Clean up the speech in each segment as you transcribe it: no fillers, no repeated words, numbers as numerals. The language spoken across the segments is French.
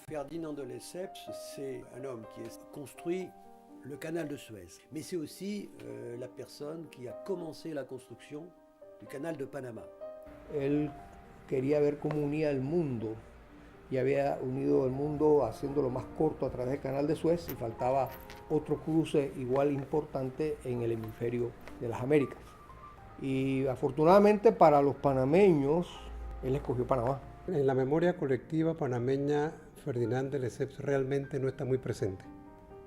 Ferdinand de Lesseps, c'est un homme qui a construit le canal de Suez. Mais c'est aussi la personne qui a commencé la construction du canal de Panama. Él quería ver cómo unía el mundo y había unido el mundo haciéndolo más corto a través del canal de Suez y faltaba otro cruce igual importante en el hemisferio de las Américas. Y afortunadamente para los panameños, él escogió Panamá. En la memoria colectiva panameña, Ferdinand de Lesseps realmente no está muy presente.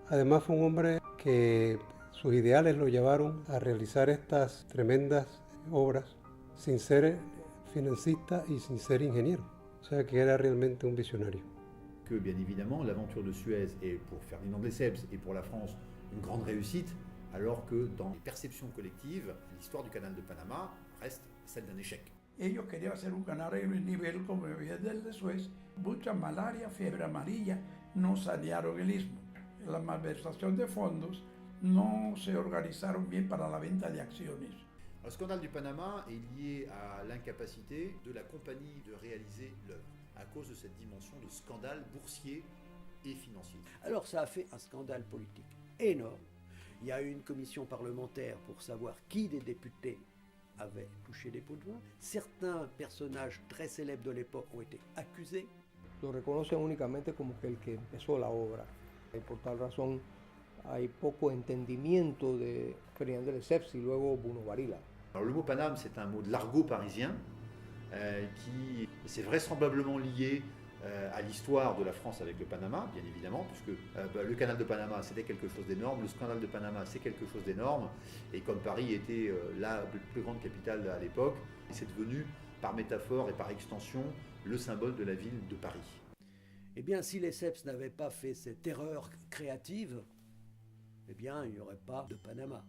Además fue un hombre que sus ideales lo llevaron a realizar estas tremendas obras sin ser financista y sin ser ingeniero. O sea que era realmente un visionario. Que bien évidemment l'aventure de Suez est pour Ferdinand de Lesseps et pour la France une grande réussite, alors que dans les perceptions collectives, l'histoire du canal de Panama reste celle d'un échec. Ellos querían hacer un canal a nivel como había del de Suez. Mucha malaria, fiebre amarilla, no sanearon el istmo. La malversación de fondos no se organizaron bien para la venta de acciones. Le scandale du Panama est lié à l'incapacité de la compagnie de réaliser l'œuvre, à cause de cette dimension de scandale boursier et financier. Alors ça a fait un scandale politique énorme. Il y a eu une commission parlementaire pour savoir qui des députés avait touché des pots de vin. Certains personnages très célèbres de l'époque ont été accusés. Lo reconocen únicamente como que el que empezó la obra. Y por tal razón hay poco entendimiento de Ferdinand de Lesseps y luego Bruno Varilla. Alors le mot Paname, c'est un mot de l'argot parisien qui s'est vraisemblablement lié à l'histoire de la France avec le Panama, bien évidemment, puisque le canal de Panama, c'était quelque chose d'énorme, le scandale de Panama, c'est quelque chose d'énorme, et comme Paris était la plus grande capitale à l'époque, c'est devenu, par métaphore et par extension, le symbole de la ville de Paris. Eh bien, si Lesseps n'avait pas fait cette erreur créative, eh bien, il n'y aurait pas de Panama.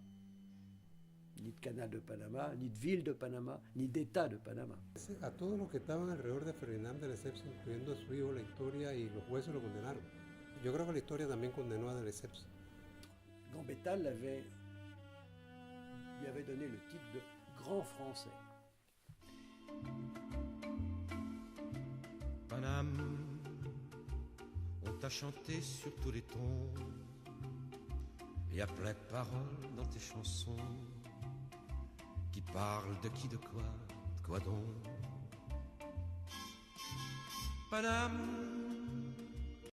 Ni de canal de Panama, ni de ville de Panama, ni d'état de Panama. A todos los que estaban alrededor de Ferdinand de Lesseps, incluyendo a su hijo, la historia y los jueces lo condenaron. Yo creo que la historia también condenó a de Lesseps. Gambetta lui avait donné le titre de grand français. Paname, on t'a chanté sur tous les tons. Il y a plein de paroles dans tes chansons qui parlent de qui, de quoi donc. Paname,